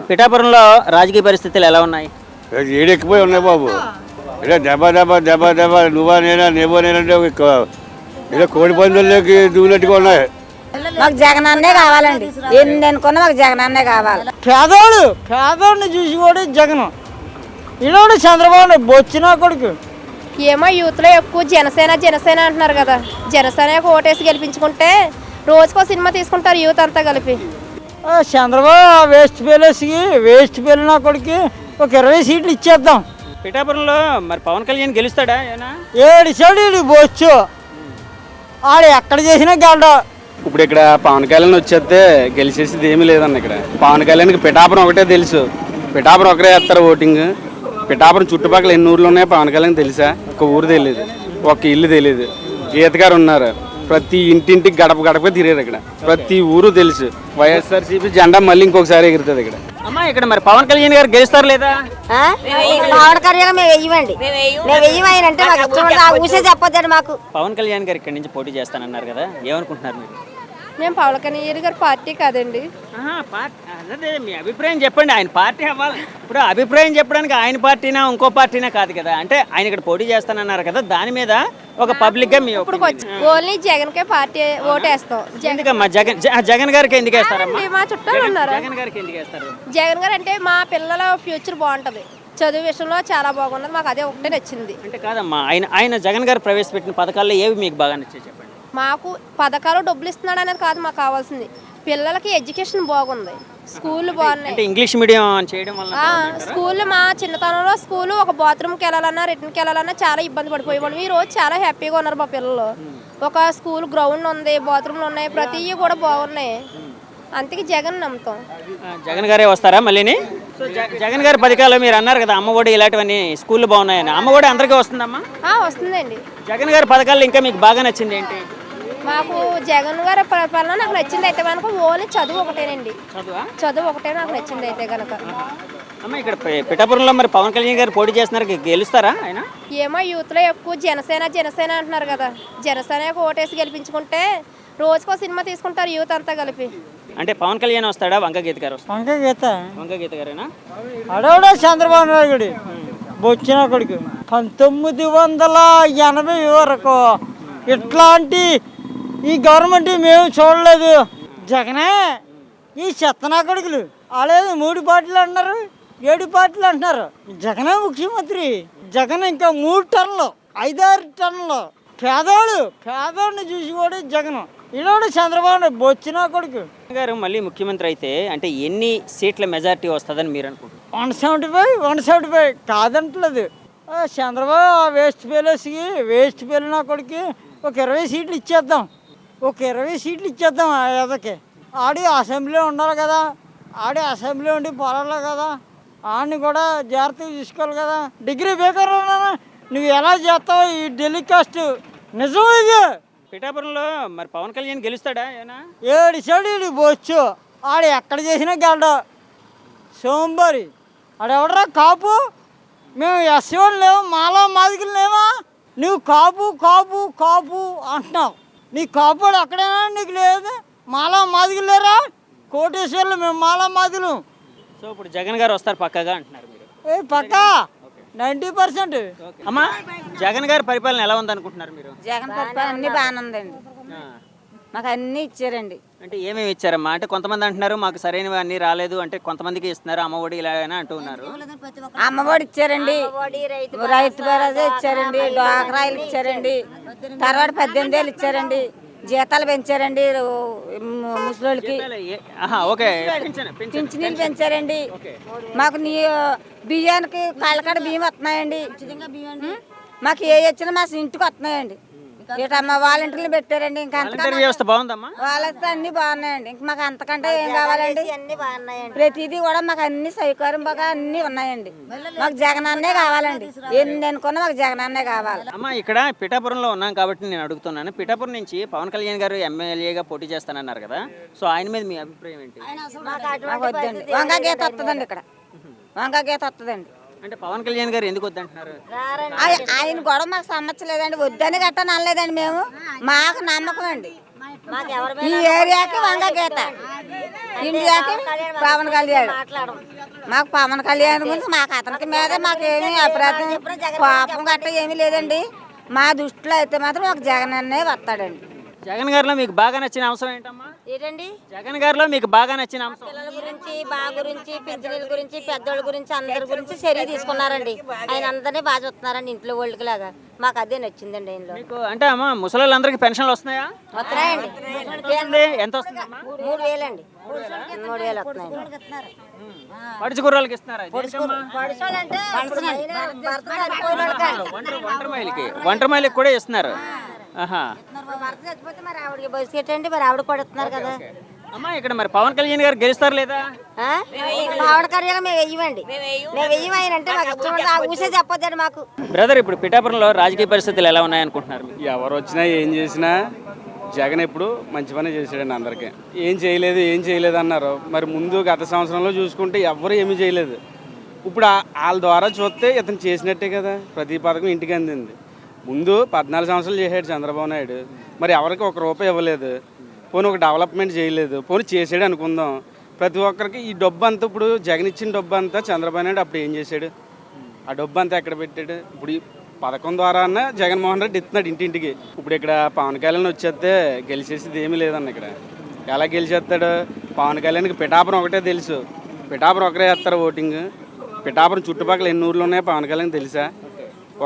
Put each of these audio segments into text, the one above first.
పిఠాపురంలో రాజకీయ పరిస్థితులు ఎలా ఉన్నాయి? ఏడెక్కిపోయి ఉన్నాయి బాబు. ఇలా దెబ్బ దెబ్బ దెబ్బ దెబ్బ నువ్వో నేనంటే ఇలా కోడి పందుల్లోకి దూనట్టుగా ఉన్నాయి. మాకు జగనన్నే కావాలండి. ఎన్ని అనుకున్నా మాకు జగనన్నే కావాలి. పేదోడిని చూసి కూడా జగన్ ఈరోడు చంద్రబాబు బొచ్చినా కొడుకు. ఏమో యూత్లో ఎక్కువ జనసేన అంటున్నారు కదా, జనసేనకు ఓటేసి గెలిపించుకుంటే రోజుకో సినిమా తీసుకుంటారు యూత్ అంతా కలిపి. చంద్రబాబు వేస్ట్ పేలినా కొడుకు ఒక 20 సీట్లు ఇచ్చేద్దాం. పిఠాపురంలో మరి పవన్ కళ్యాణ్ గెలుస్తాడా? 7 సీట్లు బొచ్చు ఆడు ఎక్కడ చేసినా గెలడా. ఇప్పుడు ఇక్కడ పవన్ కళ్యాణ్ వచ్చేస్తే గెలిచేసేది ఏమీ లేదన్న. ఇక్కడ పవన్ కళ్యాణ్కి పిఠాపురం ఒకటే తెలుసు, పిఠాపురం ఒకరే వేస్తారు ఓటింగ్. పిఠాపురం చుట్టుపక్కల ఎన్ని ఊర్లు ఉన్నాయో పవన్ కళ్యాణ్ తెలుసా? ఒక ఊరు తెలియదు, ఒక ఇల్లు తెలియదు. గీత గారు ఉన్నారు, ప్రతి ఇంటింటికి గడప గడప తిరిగారు. ఇక్కడ ప్రతి ఊరు తెలుసు. వైఎస్ఆర్సీపీ జెండా మళ్ళీ ఇంకొకసారి ఎగురుతుంది ఇక్కడ. అమ్మా ఇక్కడ మరి పవన్ కళ్యాణ్ గారు గెలుస్తారు లేదా? పవన్ కళ్యాణ్ మేము వెయ్యమండి. మేము వెయ్యమంటే మాకు ఊసే చెప్పొద్దండి. మాకు పవన్ కళ్యాణ్ గారు ఇక్కడ నుంచి పోటీ చేస్తానన్నారు కదా, ఏమనుకుంటున్నారు మీరు? మేము పవన్ కళ్యాణ్ గారి పార్టీ కాదండి. అదే మీ అభిప్రాయం చెప్పండి. ఆయన పార్టీ అవ్వాలి. ఇప్పుడు అభిప్రాయం చెప్పడానికి ఆయన పార్టీనా ఇంకో పార్టీనా కాదు కదా. అంటే ఆయన ఇక్కడ పోటీ చేస్తానన్నారు కదా, దాని మీద ఒక పబ్లిక్ గా మీ ఇప్పుడు ఓన్లీ జగన్ కే పార్టీ ఓటేస్తాం. ఎందుకమ్మా జగన్ గారికి ఎందుకు వేస్తారమ్మా? మా చుట్టాలు ఉన్నారు. జగన్ గారికి ఎందుకు వేస్తారు? జగన్ గారు అంటే మా పిల్లల ఫ్యూచర్ బాగుంటది, చదువు విషయంలో చాలా బాగున్నది. మాకు అదే ఒకటే నచ్చింది. అంటే కాదమ్మా, ఆయన జగన్ గారు ప్రవేశపెట్టిన పథకాల్లో ఏవి మీకు బాగా నచ్చాయి చెప్పండి. మాకు పథకాలు డబ్బులు ఇస్తున్నాడు అనేది కాదు మాకు కావాల్సింది, పిల్లలకి ఎడ్యుకేషన్ బాగుంది, స్కూళ్ళు బాగున్నాయి. అంటే ఇంగ్లీష్ మీడియం చేయడం వల్ల స్కూల్ మా చిన్నతనంలో స్కూల్ ఒక బాత్రూమ్కి వెళ్ళాలన్నా రిటర్న్కి వెళ్ళాలన్నా చాలా ఇబ్బంది పడిపోయేవాళ్ళం. ఈ రోజు చాలా హ్యాపీగా ఉన్నారు మా పిల్లలు. ఒక స్కూల్ గ్రౌండ్ ఉంది, బాత్రూమ్లు ఉన్నాయి, ప్రతి కూడా బాగున్నాయి. అందుకే జగన్ నమ్ముతాం. జగన్ గారే వస్తారా మళ్ళీని? సో జగన్ గారి పథకాలు మీరు అన్నారు కదా, అమ్మఒడి ఇలాంటివన్నీ స్కూల్లో బాగున్నాయని. అమ్మఒడి అందరికీ వస్తుందమ్మా? వస్తుందండి. జగన్ గారి పథకాలు ఇంకా మీకు బాగా నచ్చింది ఏంటి? మాకు జగన్ గారి పరిపాలన నాకు నచ్చింది అయితే కనుక ఓన్లీ చదువు ఒకటేనండి. చదువు ఒకటే నాకు నచ్చింది అయితే కనుక. అమ్మ ఇక్కడ పిఠాపురంలో మరి పవన్ కళ్యాణ్ గారు పోటీ చేస్తున్నారు, గెలుస్తారా ఆయన? ఏమో యూత్లో ఎక్కువ జనసేన అంటున్నారు కదా, జనసేనకు ఓటేసి గెలిపించుకుంటే రోజుకో సినిమా తీసుకుంటారు యూత్ అంతా కలిపి. అంటే పవన్ కళ్యాణ్ వస్తాడా, వంగగీత గారు? వంగగీత గారేనా? అడవుడా చంద్రబాబు నాయుడు బొచ్చిన కొడుకు. 1980 వరకు ఇట్లాంటి ఈ గవర్నమెంట్ మేము చూడలేదు. జగనే ఈ చెత్తనా కొడుకులు అలాగే 3 పార్టీలు అంటున్నారు, 7 పార్టీలు అంటున్నారు. జగనే ముఖ్యమంత్రి. జగన్ ఇంకా 3 టర్న్లు 5-6 టర్న్లు. పేదోడిని చూసి కూడా జగన్ ఈరోడు చంద్రబాబు బొచ్చిన కొడుకు గారు మళ్ళీ ముఖ్యమంత్రి అయితే అంటే ఎన్ని సీట్ల మెజారిటీ వస్తుందని మీరు అనుకుంటున్నారు? 175 కాదంటలేదు. చంద్రబాబు వేస్ట్ పేలినా కొడుకు ఒక 20 సీట్లు ఇచ్చేద్దాం. ఒక 20 సీట్లు ఇచ్చేద్దాం. అదకే ఆడి అసెంబ్లీ ఉండాలి కదా, ఆడి అసెంబ్లీ ఉండి పొలాలి కదా, ఆడిని కూడా జాగ్రత్తగా చూసుకోవాలి కదా. డిగ్రీ బేకర్ నువ్వు ఎలా చేస్తావు ఈ టెలికాస్ట్? నిజం ఇది. పిఠాపురంలో మరి పవన్ కళ్యాణ్ గెలుస్తాడా? 7 సీట్లు బొచ్చు ఆడు ఎక్కడ చేసినా గెలడా. సోంబారి ఆడెవడరా కాపు? మేము ఎస్సీలు లేవు, మాలో మాదికలు లేవా? నువ్వు కాపు అంటున్నావు. నీ కాపుడు అక్కడైనా నీకు లేదు. మాలా మాదిగలు లేరా? కోటేశ్వర్లు మేము మాలా మాదిలు. సో ఇప్పుడు జగన్ గారు వస్తారు పక్కగా అంటున్నారు మీరు? పక్కా 90%. అమ్మా జగన్ గారి పరిపాలన ఎలా ఉంది అనుకుంటున్నారు మీరు? జగన్ పరిపాలన అన్ని బాగానే ఉందండి. మాకు అన్ని ఇచ్చారండి. అంటే ఏమేమి ఇచ్చారమ్మా? అంటే కొంతమంది అంటున్నారు మాకు సరైనవి అన్ని రాలేదు, అంటే కొంతమందికి ఇస్తున్నారు అమ్మఒడి ఇలా అంటూ ఉన్నారు. అమ్మఒడి ఇచ్చారండి, రైతు భరోసా ఇచ్చారండి, డ్వాక్రాయిలు ఇచ్చారండి, తర్వాత 18 ఏళ్ళు ఇచ్చారండి, జీతాలు పెంచారండి ముసలోళ్ళకి, పింఛనీళ్ళు పెంచారండి. మాకు బియ్యానికి కాళ్ళకాడ బియ్యం వస్తున్నాయండి. మాకు ఏ వచ్చినా మా ఇంటికి వస్తున్నాయండి. ఇటమ్మా వాలంటీర్లు పెట్టారండి. ఇంకా వ్యవస్థ బాగుందమ్మా? వాళ్ళతో అన్ని బాగున్నాయండి. ఇంక మాకు అంతకంటే ఏం కావాలండి? ప్రతిదీ కూడా మాకు అన్ని సౌకర్యం బాగా అన్ని ఉన్నాయండి. మాకు జగనన్నే కావాలండి. ఎన్ని అనుకున్నా మాకు జగనన్నే కావాలి. అమ్మా ఇక్కడ పిఠాపురంలో ఉన్నాం కాబట్టి నేను అడుగుతున్నాను, పిఠాపురం నుంచి పవన్ కళ్యాణ్ గారు ఎమ్మెల్యేగా పోటీ చేస్తానన్నారు కదా, సో ఆయన మీద మీ అభిప్రాయం ఏంటి? మాకు వద్దండి. వంగా గీత వస్తుందండి. ఇక్కడ వంగా గీత వస్తుందండి. అంటే పవన్ కళ్యాణ్ గారు ఎందుకు వద్దంటున్నారు? ఆయన గొడవ మాకు సమస్యలేదండి. వద్దని గట్టని అనలేదండి. మేము మాకు నమ్మకం అండి. ఈ ఏరియాకి వంగ గీత, ఇండియాకి పవన్ కళ్యాణ్. మాకు పవన్ కళ్యాణ్ గురించి మాకు అతనికి మీద మాకేమీ అభిప్రాయం కోపం గట్ట ఏమీ లేదండి. మా దృష్టిలో అయితే మాత్రం ఒక జగన్ అన్నే వస్తాడండి. జగన్ గారిలో మీకు బాగా నచ్చిన అంశం ఏంటమ్మా? ఏంటండి? జగన్ గారిలో మీకు బాగా నచ్చిన అంశం? పిల్లల గురించి, బాగా గురించి, పింఛనీల గురించి, పెద్దోళ్ళ గురించి, అందరి గురించి చర్య తీసుకున్నారండి. ఆయన అందరినీ బాగా చూస్తున్నారండి ఇంట్లో వాళ్ళకి లాగా. మాకు అదే నచ్చిందండి ఆయనలో. మీకు అంటే అమ్మా ముసలిళ్ళందరికీ పెన్షన్లు వస్తున్నాయా? వస్తున్నాయండి. ఎంత వస్తుందమ్మా? 3,000 అండి. 3,000 వస్తున్నాయండి. పడుచు కుర్రాళ్ళకి ఇస్తున్నారా? ఒంటరి మైలికి కూడా ఇస్తున్నారు. ఆహా. చచ్చిపోతే మరి ఆవిడకి బస్కెట్ అండి, మరి ఆవిడ కూడా ఇస్తున్నారు కదా. అమ్మా ఇక్కడ మరి పవన్ కళ్యాణ్ గారు గెలుస్తారు లేదా? ఆవిడ కర్యాలు మేము వెయ్యమండి. మేము వెయ్యం. ఆయన అంటే మాకు ఇష్టం. ఆ ఊసే చెప్పొద్దండి మాకు. బ్రదర్, ఇప్పుడు పిఠాపురంలో రాజకీయ పరిస్థితులు ఎలా ఉన్నాయనుకుంటున్నారు మీరు? ఎవరు వచ్చినా ఏం చేసినా జగన్ ఎప్పుడు మంచి పని చేశాడండి అందరికీ. ఏం చేయలేదు అన్నారు. మరి ముందు గత సంవత్సరంలో చూసుకుంటే ఎవరు ఏమీ చేయలేదు. ఇప్పుడు వాళ్ళ ద్వారా చూస్తే ఇతను చేసినట్టే కదా. ప్రతి పథకం ఇంటికి అందింది. ముందు 14 సంవత్సరాలు చేశాడు చంద్రబాబు నాయుడు. మరి ఎవరికి ఒక రూపాయి ఇవ్వలేదు. పోనీ ఒక డెవలప్మెంట్ చేయలేదు. పోనీ చేసాడు అనుకుందాం. ప్రతి ఒక్కరికి ఈ డబ్బు అంతా, ఇప్పుడు జగన్ ఇచ్చిన డబ్బు అంతా చంద్రబాబు నాయుడు అప్పుడు ఏం చేశాడు? ఆ డబ్బు అంతా ఎక్కడ పెట్టాడు? ఇప్పుడు ఈ పథకం ద్వారా జగన్మోహన్ రెడ్డి ఇస్తున్నాడు ఇంటింటికి. ఇప్పుడు ఇక్కడ పవన్ కళ్యాణ్ వచ్చేస్తే గెలిచేసేది ఏమీ లేదన్న. ఇక్కడ ఎలా గెలిచేస్తాడు? పవన్ కళ్యాణ్కి పిఠాపురం ఒకటే తెలుసు. పిఠాపురం ఒకరే వేస్తారు ఓటింగ్. పిఠాపురం చుట్టుపక్కల ఎన్ని ఊర్లు ఉన్నాయో పవన్ కళ్యాణ్ తెలుసా?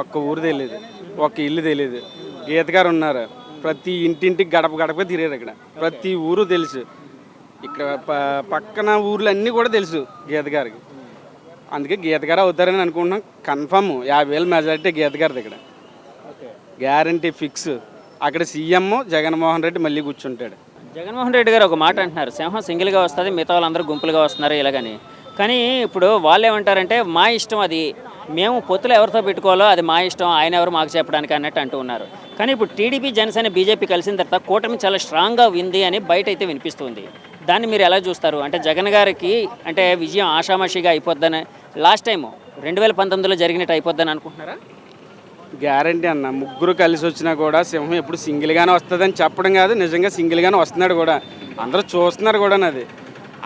ఒక్క ఊరు తెలియదు, ఒక్క ఇల్లు తెలియదు. గీత గారు ఉన్నారు, ప్రతి ఇంటింటికి గడప గడపగా తిరిగారు. ఇక్కడ ప్రతి ఊరు తెలుసు. ఇక్కడ పక్కన ఊర్లు అన్నీ కూడా తెలుసు గీత గారికి. అందుకే గీత గారు అవుతారని అనుకుంటున్నాం. కన్ఫర్మ్ 50,000 మెజారిటీ గీత గారిది. ఇక్కడ గ్యారంటీ ఫిక్స్. అక్కడ సీఎం జగన్మోహన్ రెడ్డి మళ్ళీ కూర్చుంటాడు. జగన్మోహన్ రెడ్డి గారు ఒక మాట అంటున్నారు, సింహం సింగిల్గా వస్తుంది, మిగతా వాళ్ళందరూ గుంపులుగా వస్తున్నారు ఇలాగని. కానీ ఇప్పుడు వాళ్ళు ఏమంటారంటే మా ఇష్టం, అది మేము పొత్తులు ఎవరితో పెట్టుకోవాలో అది మా ఇష్టం, ఆయన ఎవరు మాకు చెప్పడానికి అన్నట్టు అంటూ ఉన్నారు. కానీ ఇప్పుడు టీడీపీ, జనసేన, బీజేపీ కలిసిన తర్వాత కూటమి చాలా స్ట్రాంగ్గా ఉంది అని బయట అయితే వినిపిస్తుంది. దాన్ని మీరు ఎలా చూస్తారు? అంటే జగన్ గారికి అంటే విజయం ఆషామాషిగా అయిపోద్దని, లాస్ట్ టైం 2019లో జరిగినట్టు అయిపోద్దని అనుకుంటున్నారా? గ్యారంటీ అన్న. ముగ్గురు కలిసి వచ్చినా కూడా సింహం ఎప్పుడు సింగిల్గానే వస్తుందని చెప్పడం కాదు, నిజంగా సింగిల్గానే వస్తున్నాడు కూడా. అందరూ చూస్తున్నారు కూడా. అది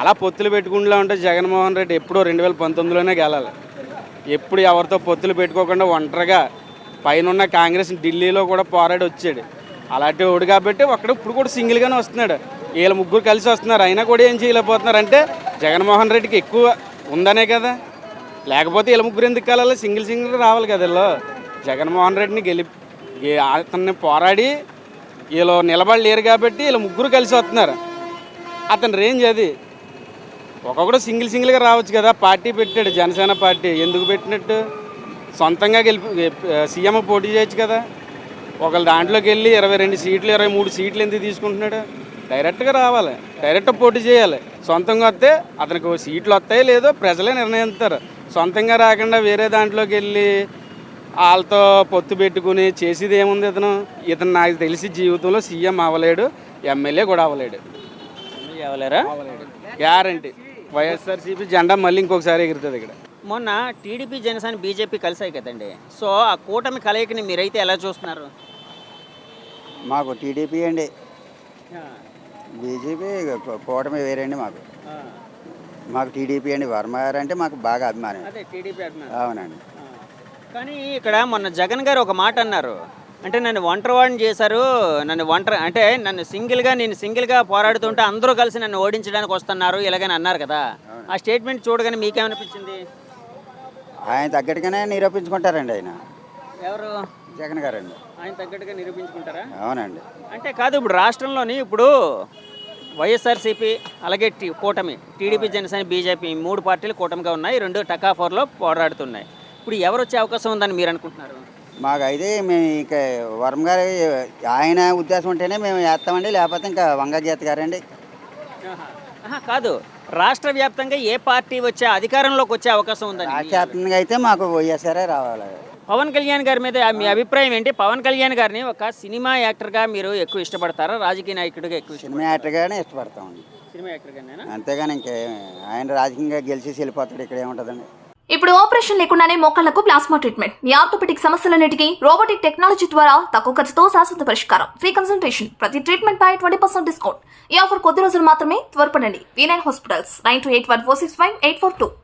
అలా పొత్తులు పెట్టుకుంటూ ఉంటే జగన్మోహన్ రెడ్డి ఎప్పుడో 2019లోనే గెలాలి. ఎప్పుడు ఎవరితో పొత్తులు పెట్టుకోకుండా ఒంటరిగా పైన కాంగ్రెస్ ఢిల్లీలో కూడా పోరాడి వచ్చాడు. అలాంటి వాడు కాబట్టి ఒక్కడ ఇప్పుడు కూడా సింగిల్గానే వస్తున్నాడు. వీళ్ళ ముగ్గురు కలిసి వస్తున్నారు, అయినా కూడా ఏం చేయలేకపోతున్నారు. అంటే జగన్మోహన్ రెడ్డికి ఎక్కువ ఉందనే కదా. లేకపోతే వీళ్ళ ముగ్గురు ఎందుకు కలాలి? సింగిల్ రావాలి కదా. వీళ్ళు జగన్మోహన్ రెడ్డిని అతన్ని పోరాడి వీళ్ళు నిలబడలేరు కాబట్టి వీళ్ళ ముగ్గురు కలిసి వస్తున్నారు. అతని రేంజ్ అది. ఒక్కొక్కడు సింగిల్గా రావచ్చు కదా. పార్టీ పెట్టాడు, జనసేన పార్టీ. ఎందుకు పెట్టినట్టు? సొంతంగా సీఎం పోటీ చేయొచ్చు కదా. ఒకళ్ళు దాంట్లోకి వెళ్ళి 22 సీట్లు 23 సీట్లు ఎందుకు తీసుకుంటున్నాడు? డైరెక్ట్గా రావాలి, డైరెక్ట్ పోటీ చేయాలి. సొంతంగా వస్తే అతనికి సీట్లు వస్తాయో లేదో ప్రజలే నిర్ణయిస్తారు. సొంతంగా రాకుండా వేరే దాంట్లోకి వెళ్ళి వాళ్ళతో పొత్తు పెట్టుకుని చేసేది ఏముంది? ఇతను నాకు తెలిసి జీవితంలో సీఎం అవ్వలేడు, ఎమ్మెల్యే కూడా అవ్వలేడు. ఎవలేరా? గ్యారంటీ. వైఎస్ఆర్సీపీ జెండా మళ్ళీ ఇంకొకసారి ఎగురుతుంది ఇక్కడ. మొన్న టీడీపీ, జనసేన, బీజేపీ కలిసాయి కదండి. సో ఆ కూటమి కలయికని మీరైతే ఎలా చూస్తున్నారు? మాకు టీడీపీ అండి, బీజేపీ కూటమి వేరండి. మాకు టీడీపీ అండి. వర్మ గారు అంటే మాకు బాగా అభిమానం. అదే టీడీపీ అభిమానం. అవునండి. కానీ ఇక్కడ మొన్న జగన్ గారు ఒక మాట అన్నారు, అంటే నన్ను ఒంటరివాడిని చేశారు, నన్ను సింగిల్గా పోరాడుతుంటే అందరూ కలిసి నన్ను ఓడించడానికి వస్తున్నారు ఇలాగని అన్నారు కదా. ఆ స్టేట్మెంట్ చూడగానే మీకేమనిపించింది? ఆయన తగ్గట్టుగానే నిరూపించుకుంటారండి. ఆయన ఎవరు? జగన్ గారండి. ఆయన తగ్గట్టుగా నిరూపించుకుంటారా? అవునండి. అంటే కాదు, ఇప్పుడు రాష్ట్రంలోని ఇప్పుడు వైఎస్ఆర్సీపీ అలాగే కూటమి, టీడీపీ, జనసేన, బీజేపీ 3 పార్టీలు కూటమిగా ఉన్నాయి. 2 టకాఫోర్లో పోరాడుతున్నాయి. ఇప్పుడు ఎవరు వచ్చే అవకాశం ఉందని మీరు అనుకుంటున్నారు? మాకైతే మేము ఇక వర్మ గారి ఆయన ఉద్దేశం ఉంటేనే మేము వేస్తామండి, లేకపోతే ఇంకా వంగగీత గారండి. కాదు, రాష్ట్ర వ్యాప్తంగా ఏ పార్టీ వచ్చే అధికారంలోకి వచ్చే అవకాశం ఉందని? రాష్ట్రవ్యాప్తంగా అయితే మాకు వైఎస్ఆర్ఏ రావాలి. పవన్ కళ్యాణ్ గారి మీద మీ అభిప్రాయం ఏంటి? పవన్ కళ్యాణ్ గారిని ఒక సినిమా యాక్టర్గా మీరు ఎక్కువ ఇష్టపడతారా, రాజకీయ నాయకుడిగా ఎక్కువ? సినిమా యాక్టర్గానే ఇష్టపడతామండి. సినిమా యాక్టర్గానేనా? అంతేగాని ఇంకే ఆయన రాజకీయంగా గెలిచేసి వెళ్ళిపోతాడు. ఇక్కడ ఏముంటుందండి? ఇప్పుడు ఆపరేషన్ లేకుండానే మోకాళ్లకు ప్లాస్మా ట్రీట్మెంట్, మీ ఆర్థోపెడిక్ సమస్యలన్నిటికీ రోబోటిక్ టెక్నాలజీ ద్వారా తక్కువ ఖర్చుతో శాశ్వత పరిష్కారం, ఫ్రీ కన్సల్టేషన్, ప్రతి ట్రీట్మెంట్ పై 20% డిస్కౌంట్. ఈ ఆఫర్ కొద్ది రోజులు మాత్రమే, త్వరపడండి. V9 hospitals 9281465842.